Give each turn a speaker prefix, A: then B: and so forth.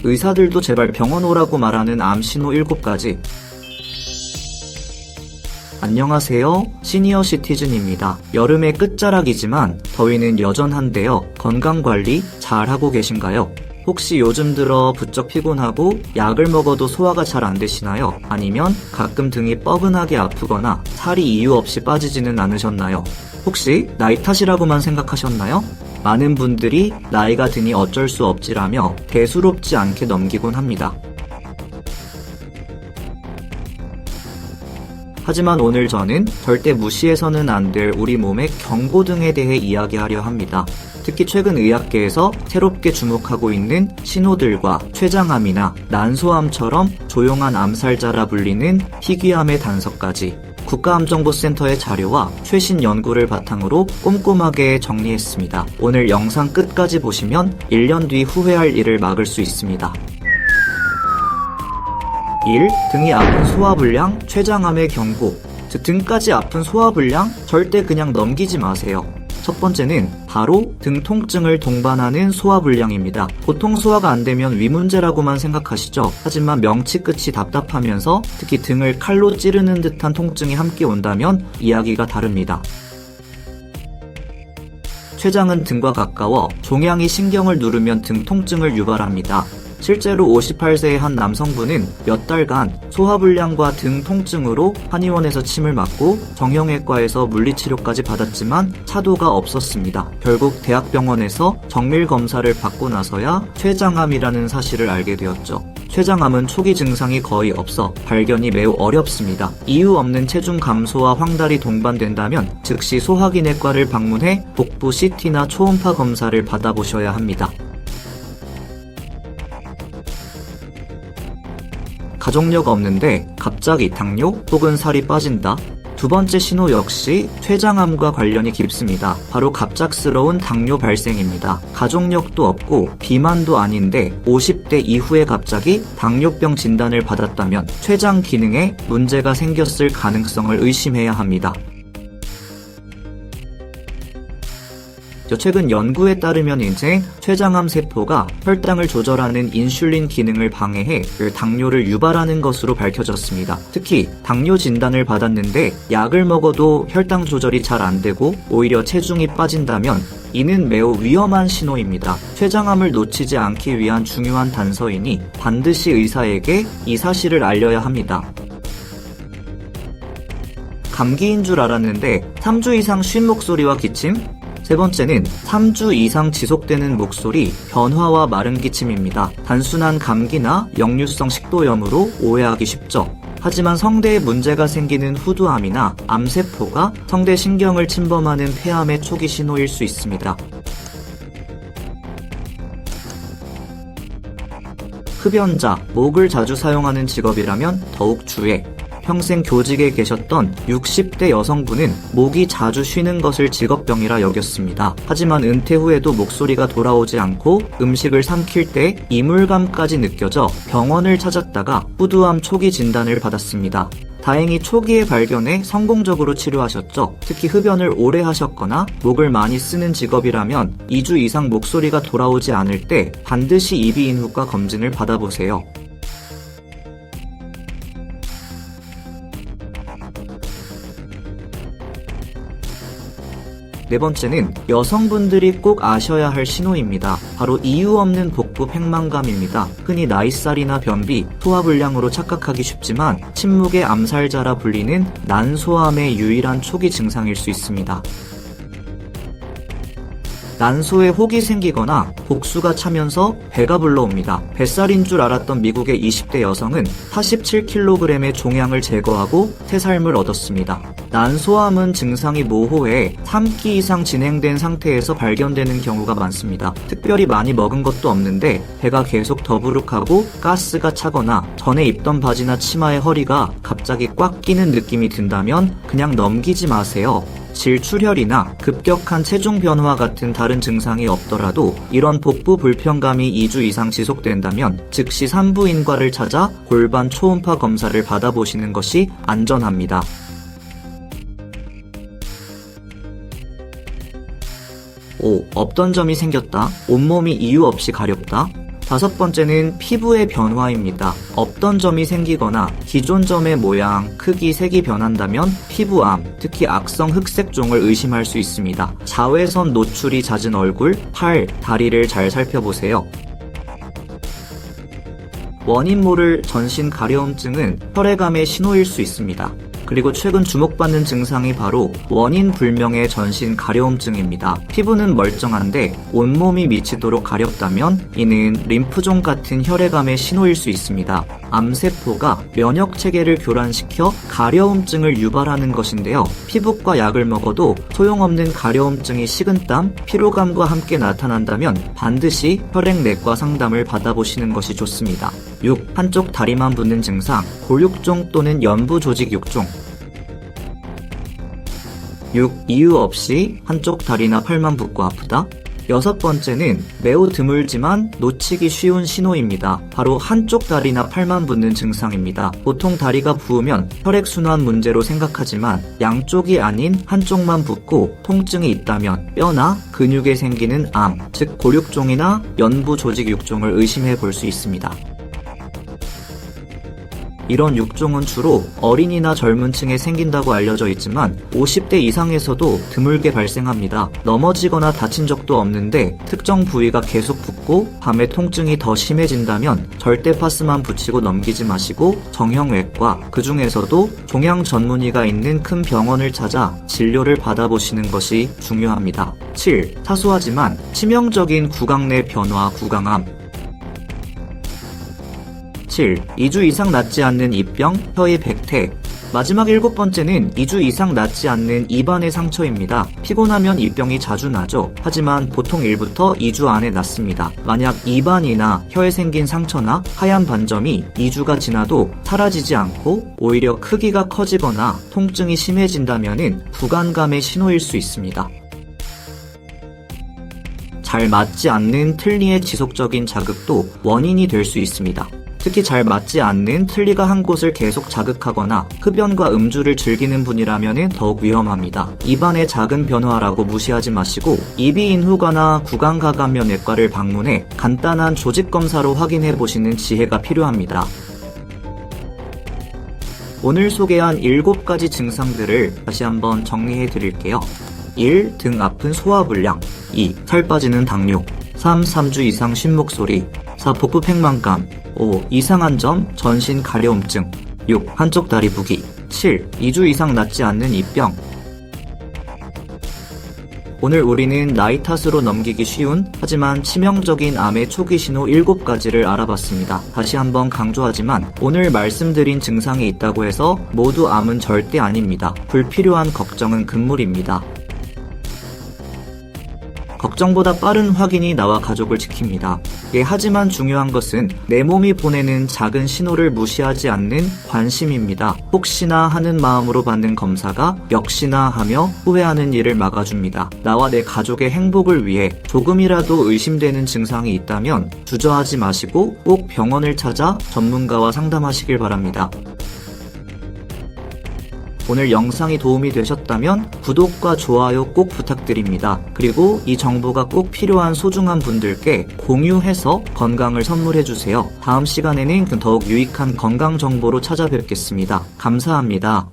A: 의사들도 제발 병원 오라고 말하는 암 신호 7가지. 안녕하세요. 시니어 시티즌입니다. 여름의 끝자락이지만 더위는 여전한데요. 건강관리 잘하고 계신가요? 혹시 요즘 들어 부쩍 피곤하고 약을 먹어도 소화가 잘 안 되시나요? 아니면 가끔 등이 뻐근하게 아프거나 살이 이유 없이 빠지지는 않으셨나요? 혹시 나이 탓이라고만 생각하셨나요? 많은 분들이 나이가 드니 어쩔 수 없지라며 대수롭지 않게 넘기곤 합니다. 하지만 오늘 저는 절대 무시해서는 안 될 우리 몸의 경고등에 대해 이야기하려 합니다. 특히 최근 의학계에서 새롭게 주목하고 있는 신호들과 췌장암이나 난소암처럼 조용한 암살자라 불리는 희귀암의 단서까지 국가암정보센터의 자료와 최신 연구를 바탕으로 꼼꼼하게 정리했습니다. 오늘 영상 끝까지 보시면 1년 뒤 후회할 일을 막을 수 있습니다. 1. 등이 아픈 소화불량, 췌장암의 경고. 즉 등까지 아픈 소화불량 절대 그냥 넘기지 마세요. 첫 번째는 바로 등 통증을 동반하는 소화불량입니다. 보통 소화가 안 되면 위 문제라고만 생각하시죠? 하지만 명치 끝이 답답하면서 특히 등을 칼로 찌르는 듯한 통증이 함께 온다면 이야기가 다릅니다. 췌장은 등과 가까워 종양이 신경을 누르면 등 통증을 유발합니다. 실제로 58세의 한 남성분은 몇 달간 소화불량과 등 통증으로 한의원에서 침을 맞고 정형외과에서 물리치료까지 받았지만 차도가 없었습니다. 결국 대학병원에서 정밀검사를 받고 나서야 췌장암이라는 사실을 알게 되었죠. 췌장암은 초기 증상이 거의 없어 발견이 매우 어렵습니다. 이유 없는 체중 감소와 황달이 동반된다면 즉시 소화기내과를 방문해 복부 CT나 초음파 검사를 받아보셔야 합니다. 가족력 없는데 갑자기 당뇨 혹은 살이 빠진다. 두 번째 신호 역시 췌장암과 관련이 깊습니다. 바로 갑작스러운 당뇨 발생입니다. 가족력도 없고 비만도 아닌데 50대 이후에 갑자기 당뇨병 진단을 받았다면 췌장 기능에 문제가 생겼을 가능성을 의심해야 합니다. 최근 연구에 따르면 췌장암 세포가 혈당을 조절하는 인슐린 기능을 방해해 당뇨를 유발하는 것으로 밝혀졌습니다. 특히 당뇨 진단을 받았는데 약을 먹어도 혈당 조절이 잘 안 되고 오히려 체중이 빠진다면 이는 매우 위험한 신호입니다. 췌장암을 놓치지 않기 위한 중요한 단서이니 반드시 의사에게 이 사실을 알려야 합니다. 감기인 줄 알았는데 3주 이상 쉰 목소리와 기침? 세 번째는 3주 이상 지속되는 목소리, 변화와 마른 기침입니다. 단순한 감기나 역류성 식도염으로 오해하기 쉽죠. 하지만 성대에 문제가 생기는 후두암이나 암세포가 성대 신경을 침범하는 폐암의 초기 신호일 수 있습니다. 흡연자, 목을 자주 사용하는 직업이라면 더욱 주의. 평생 교직에 계셨던 60대 여성분은 목이 자주 쉬는 것을 직업병이라 여겼습니다. 하지만 은퇴 후에도 목소리가 돌아오지 않고 음식을 삼킬 때 이물감까지 느껴져 병원을 찾았다가 후두암 초기 진단을 받았습니다. 다행히 초기에 발견해 성공적으로 치료하셨죠. 특히 흡연을 오래 하셨거나 목을 많이 쓰는 직업이라면 2주 이상 목소리가 돌아오지 않을 때 반드시 이비인후과 검진을 받아보세요. 네 번째는 여성분들이 꼭 아셔야 할 신호입니다. 바로 이유 없는 복부 팽만감입니다. 흔히 나이살이나 변비, 소화불량으로 착각하기 쉽지만 침묵의 암살자라 불리는 난소암의 유일한 초기 증상일 수 있습니다. 난소에 혹이 생기거나 복수가 차면서 배가 불러옵니다. 뱃살인 줄 알았던 미국의 20대 여성은 47kg의 종양을 제거하고 새 삶을 얻었습니다. 난소암은 증상이 모호해 3기 이상 진행된 상태에서 발견되는 경우가 많습니다. 특별히 많이 먹은 것도 없는데 배가 계속 더부룩하고 가스가 차거나 전에 입던 바지나 치마의 허리가 갑자기 꽉 끼는 느낌이 든다면 그냥 넘기지 마세요. 질출혈이나 급격한 체중 변화 같은 다른 증상이 없더라도 이런 복부 불편감이 2주 이상 지속된다면 즉시 산부인과를 찾아 골반 초음파 검사를 받아보시는 것이 안전합니다. 5. 없던 점이 생겼다. 온몸이 이유 없이 가렵다. 5번째는 피부의 변화입니다. 없던 점이 생기거나 기존 점의 모양, 크기, 색이 변한다면 피부암, 특히 악성 흑색종을 의심할 수 있습니다. 자외선 노출이 잦은 얼굴, 팔, 다리를 잘 살펴보세요. 원인 모를 전신 가려움증은 혈액암의 신호일 수 있습니다. 그리고 최근 주목받는 증상이 바로 원인 불명의 전신 가려움증입니다. 피부는 멀쩡한데 온몸이 미치도록 가렵다면 이는 림프종 같은 혈액암의 신호일 수 있습니다. 암세포가 면역 체계를 교란시켜 가려움증을 유발하는 것인데요. 피부과 약을 먹어도 소용없는 가려움증이 식은땀, 피로감과 함께 나타난다면 반드시 혈액내과 상담을 받아보시는 것이 좋습니다. 6. 한쪽 다리만 붓는 증상, 골육종 또는 연부 조직 육종. 6. 이유 없이 한쪽 다리나 팔만 붓고 아프다. 6번째는 매우 드물지만 놓치기 쉬운 신호입니다. 바로 한쪽 다리나 팔만 붓는 증상입니다. 보통 다리가 부으면 혈액순환 문제로 생각하지만 양쪽이 아닌 한쪽만 붓고 통증이 있다면 뼈나 근육에 생기는 암, 즉 골육종이나 연부 조직 육종을 의심해 볼 수 있습니다. 이런 육종은 주로 어린이나 젊은 층에 생긴다고 알려져 있지만 50대 이상에서도 드물게 발생합니다. 넘어지거나 다친 적도 없는데 특정 부위가 계속 붓고 밤에 통증이 더 심해진다면 절대 파스만 붙이고 넘기지 마시고 정형외과, 그 중에서도 종양 전문의가 있는 큰 병원을 찾아 진료를 받아보시는 것이 중요합니다. 7. 사소하지만 치명적인 구강 내 변화, 구강암. 7. 2주 이상 낫지 않는 입병, 혀의 백태. 마지막 7번째는 2주 이상 낫지 않는 입안의 상처입니다. 피곤하면 입병이 자주 나죠. 하지만 보통 1부터 2주 안에 낫습니다. 만약 입안이나 혀에 생긴 상처나 하얀 반점이 2주가 지나도 사라지지 않고 오히려 크기가 커지거나 통증이 심해진다면 구강감의 신호일 수 있습니다. 잘 맞지 않는 틀니의 지속적인 자극도 원인이 될 수 있습니다. 특히 잘 맞지 않는 틀니가 한 곳을 계속 자극하거나 흡연과 음주를 즐기는 분이라면 더욱 위험합니다. 입안의 작은 변화라고 무시하지 마시고 이비인후과나 구강가감면외과를 방문해 간단한 조직검사로 확인해 보시는 지혜가 필요합니다. 오늘 소개한 7가지 증상들을 다시 한번 정리해 드릴게요. 1. 등 아픈 소화불량. 2. 살 빠지는 당뇨. 3. 3주 이상 쉰 목소리. 4. 복부 팽만감. 5. 이상한 점, 전신 가려움증. 6. 한쪽 다리 부기. 7. 2주 이상 낫지 않는 입병. 오늘 우리는 나이 탓으로 넘기기 쉬운 하지만 치명적인 암의 초기 신호 7가지를 알아봤습니다. 다시 한번 강조하지만 오늘 말씀드린 증상이 있다고 해서 모두 암은 절대 아닙니다. 불필요한 걱정은 금물입니다. 걱정보다 빠른 확인이 나와 가족을 지킵니다. 하지만 중요한 것은 내 몸이 보내는 작은 신호를 무시하지 않는 관심입니다. 혹시나 하는 마음으로 받는 검사가 역시나 하며 후회하는 일을 막아줍니다. 나와 내 가족의 행복을 위해 조금이라도 의심되는 증상이 있다면 주저하지 마시고 꼭 병원을 찾아 전문가와 상담하시길 바랍니다. 오늘 영상이 도움이 되셨다면 구독과 좋아요 꼭 부탁드립니다. 그리고 이 정보가 꼭 필요한 소중한 분들께 공유해서 건강을 선물해주세요. 다음 시간에는 더욱 유익한 건강 정보로 찾아뵙겠습니다. 감사합니다.